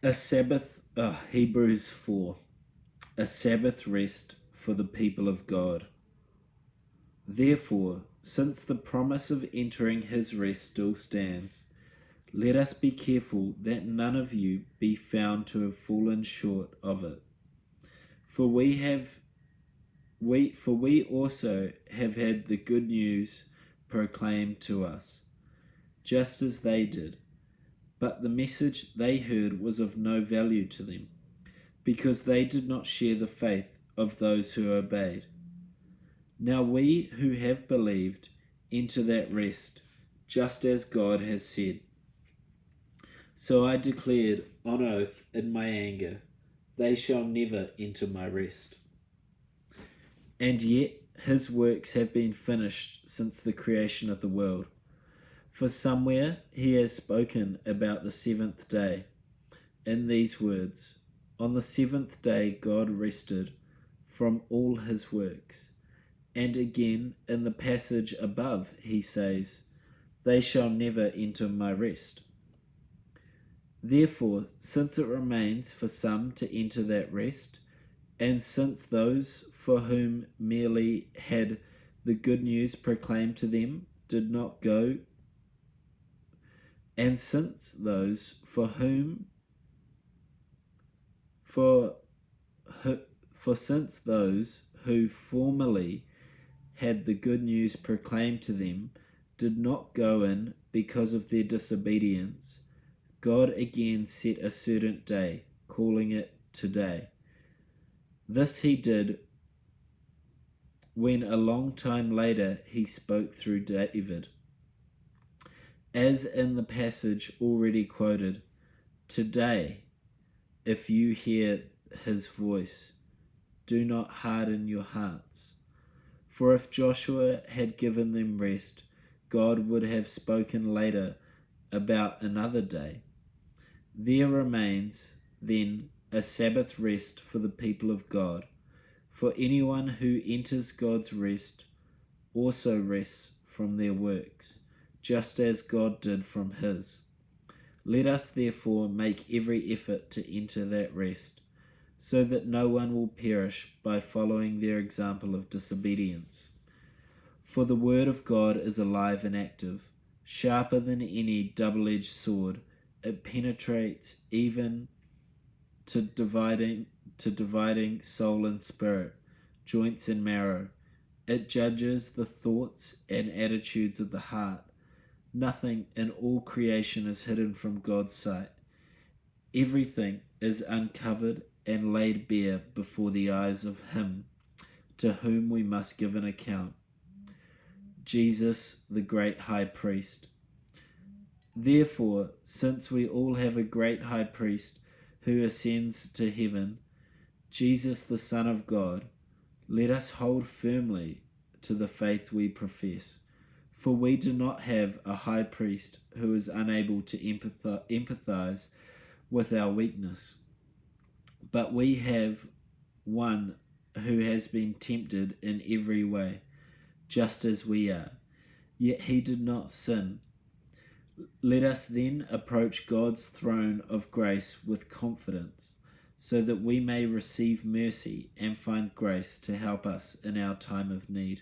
Hebrews 4, a Sabbath rest for the people of God. Therefore, since the promise of entering his rest still stands, let us be careful that none of you be found to have fallen short of it. For we also have had the good news proclaimed to us, just as they did. But the message they heard was of no value to them, because they did not share the faith of those who obeyed. Now we who have believed enter that rest, just as God has said. So I declared on oath in my anger, they shall never enter my rest. And yet his works have been finished since the creation of the world. For somewhere he has spoken about the seventh day in these words, on the seventh day God rested from all his works. And again in the passage above he says, they shall never enter my rest. Therefore, since it remains for some to enter that rest, and since those for whom merely had the good news proclaimed to them did not go, and since those since those who formerly had the good news proclaimed to them did not go in because of their disobedience, God again set a certain day, calling it today. This he did when a long time later he spoke through David. As in the passage already quoted, today, if you hear his voice, do not harden your hearts. For if Joshua had given them rest, God would have spoken later about another day. There remains, then, a Sabbath rest for the people of God. For anyone who enters God's rest also rests from their works, just as God did from his. Let us therefore make every effort to enter that rest, so that no one will perish by following their example of disobedience. For the word of God is alive and active, sharper than any double-edged sword. It penetrates even to dividing soul and spirit, joints and marrow. It judges the thoughts and attitudes of the heart. Nothing in all creation is hidden from God's sight. Everything is uncovered and laid bare before the eyes of him to whom we must give an account, Jesus, the great high priest. Therefore, since we all have a great high priest who ascends to heaven, Jesus the Son of God, let us hold firmly to the faith we profess. For we do not have a high priest who is unable to empathize with our weakness, but we have one who has been tempted in every way, just as we are, yet he did not sin. Let us then approach God's throne of grace with confidence, so that we may receive mercy and find grace to help us in our time of need.